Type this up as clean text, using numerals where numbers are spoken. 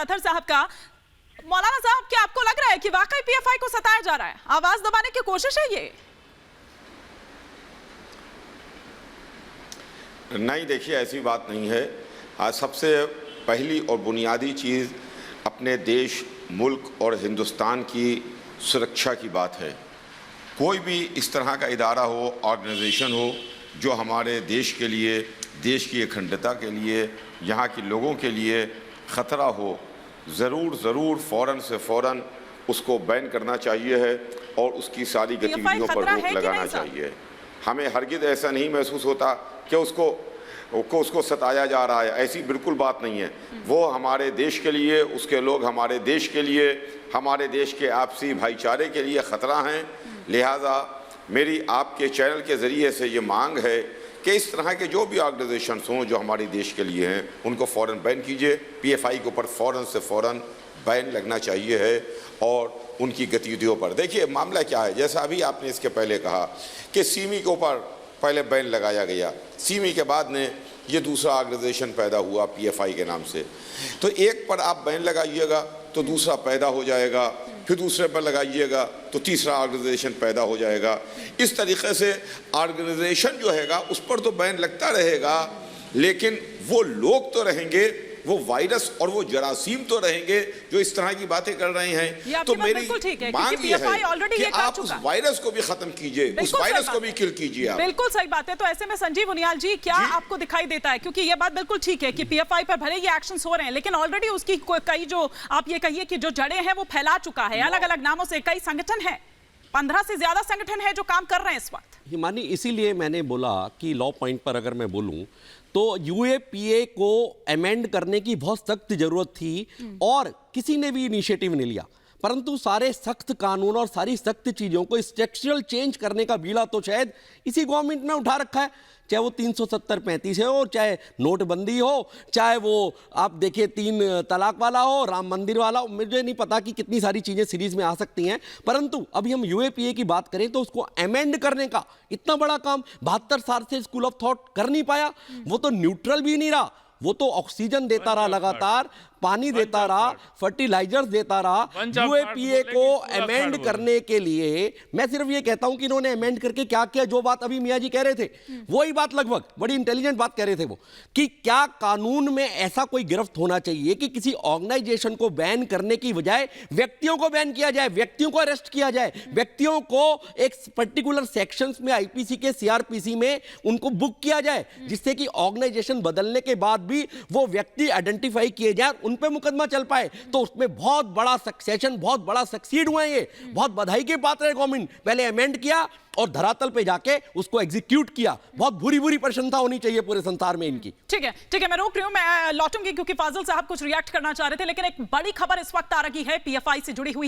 अतहर साहब का। मौलाना साहब, क्या आपको लग रहा है कि वाकई पीएफआई को सताया जा रहा है, आवाज दबाने की कोशिश है ये? नहीं, देखिए ऐसी बात नहीं है। आज सबसे पहली और बुनियादी चीज़ अपने देश, मुल्क और हिंदुस्तान की सुरक्षा की बात है। कोई भी इस तरह का इदारा हो, ऑर्गेनाइजेशन हो जो हमारे देश के लिए, देश की अखंडता के लिए, यहाँ के लोगों के लिए ख़तरा हो, ज़रूर फ़ौरन से फ़ौरन उसको बैन करना चाहिए है और उसकी सारी गतिविधियों पर रोक लगाना चाहिए। हमें हरगिज़ ऐसा नहीं महसूस होता कि उसको सताया जा रहा है, ऐसी बिल्कुल बात नहीं है। वो हमारे देश के लिए, उसके लोग हमारे देश के लिए, हमारे देश के आपसी भाईचारे के लिए ख़तरा हैं। लिहाजा मेरी आपके चैनल के ज़रिए से ये मांग है कि इस तरह के जो भी ऑर्गेनाइजेशंस हों जो हमारे देश के लिए हैं, उनको फ़ौरन बैन कीजिए। पीएफआई के ऊपर फ़ौरन से फ़ौरन बैन लगना चाहिए है और उनकी गतिविधियों पर। देखिए मामला क्या है, जैसा अभी आपने इसके पहले कहा कि सिमी के ऊपर पहले बैन लगाया गया, सिमी के बाद ने ये दूसरा ऑर्गेनाइजेशन पैदा हुआ पीएफआई के नाम से। तो एक पर आप बैन लगाइएगा तो दूसरा पैदा हो जाएगा, फिर दूसरे पर लगाइएगा तो तीसरा ऑर्गेनाइजेशन पैदा हो जाएगा। इस तरीके से ऑर्गेनाइजेशन जो हैगा उस पर तो बैन लगता रहेगा, लेकिन वो लोग तो रहेंगे, वो वायरस और वो जरासीम तो रहेंगे जो इस तरह की बातें कर रहे हैं। तो मेरी मांग ये है कि आप उस वायरस को भी खत्म कीजिए, उस वायरस को भी किल कीजिए। बिल्कुल सही बात है। तो ऐसे में संजीव उनियाल जी, क्या आपको दिखाई देता है, क्योंकि ये बात बिल्कुल ठीक है कि पीएफआई पर भले ये एक्शंस हो रहे हैं, लेकिन ऑलरेडी उसकी कई जो आप ये कहिए कि जो जड़ें हैं वो फैला चुका है, अलग अलग नामों से कई संगठन है, 15 से ज्यादा संगठन है जो काम कर रहे हैं इस वक्त। हिमानी, इसीलिए मैंने बोला कि लॉ पॉइंट पर अगर मैं बोलूं तो यूएपीए को अमेंड करने की बहुत सख्त जरूरत थी और किसी ने भी इनिशिएटिव नहीं लिया। परंतु सारे सख्त कानून और सारी सख्त चीजों को स्ट्रक्चरल चेंज करने का बीड़ा तो शायद इसी गवर्नमेंट ने उठा रखा है, चाहे वो 370-35 हो, चाहे नोटबंदी हो, चाहे वो आप देखिए 3 तलाक वाला हो, राम मंदिर वाला हो। मुझे नहीं पता कि कितनी सारी चीजें सीरीज में आ सकती हैं, परंतु अभी हम यूएपीए की बात करें तो उसको अमेंड करने का इतना बड़ा काम 72 साल से स्कूल ऑफ थॉट कर नहीं पाया। वो तो न्यूट्रल भी नहीं रहा, वो तो ऑक्सीजन देता रहा, लगातार पानी देता रहा, फर्टिलाइजर्स देता रहा। यूएपीए को अमेंड करने के लिए मैं सिर्फ ये कहता हूं कि इन्होंने अमेंड करके क्या किया, जो बात अभी मियां जी कह रहे थे वही बात, लगभग बड़ी इंटेलिजेंट बात कह रहे थे वो, कि क्या कानून में ऐसा कोई गिरफ्त होना चाहिए कि किसी ऑर्गेनाइजेशन को बैन करने की बजाय व्यक्तियों को बैन किया जाए, व्यक्तियों को अरेस्ट किया जाए, व्यक्तियों को एक पर्टिकुलर सेक्शंस में आईपीसी के सीआरपीसी में उनको बुक किया जाए, जिससे कि ऑर्गेनाइजेशन बदलने के बाद भी वो व्यक्ति आइडेंटिफाई किए जाए, उन पे मुकदमा चल पाए। तो उसमें बहुत बड़ा सक्सेशन, बहुत बड़ा सक्सीड हुआ है। ये बहुत बधाई के पात्र है। गवर्नमेंट पहले अमेंड किया और धरातल पे जाके उसको एग्जीक्यूट किया। बहुत बुरी प्रशंसा होनी चाहिए पूरे संसार में इनकी। ठीक है, मैं रोक रही हूं, मैं लौटूंगी क्योंकि फाजिल साहब कुछ रिएक्ट करना चाह रहे थे, लेकिन एक बड़ी खबर इस वक्त आ रही है पीएफआई से जुड़ी हुई।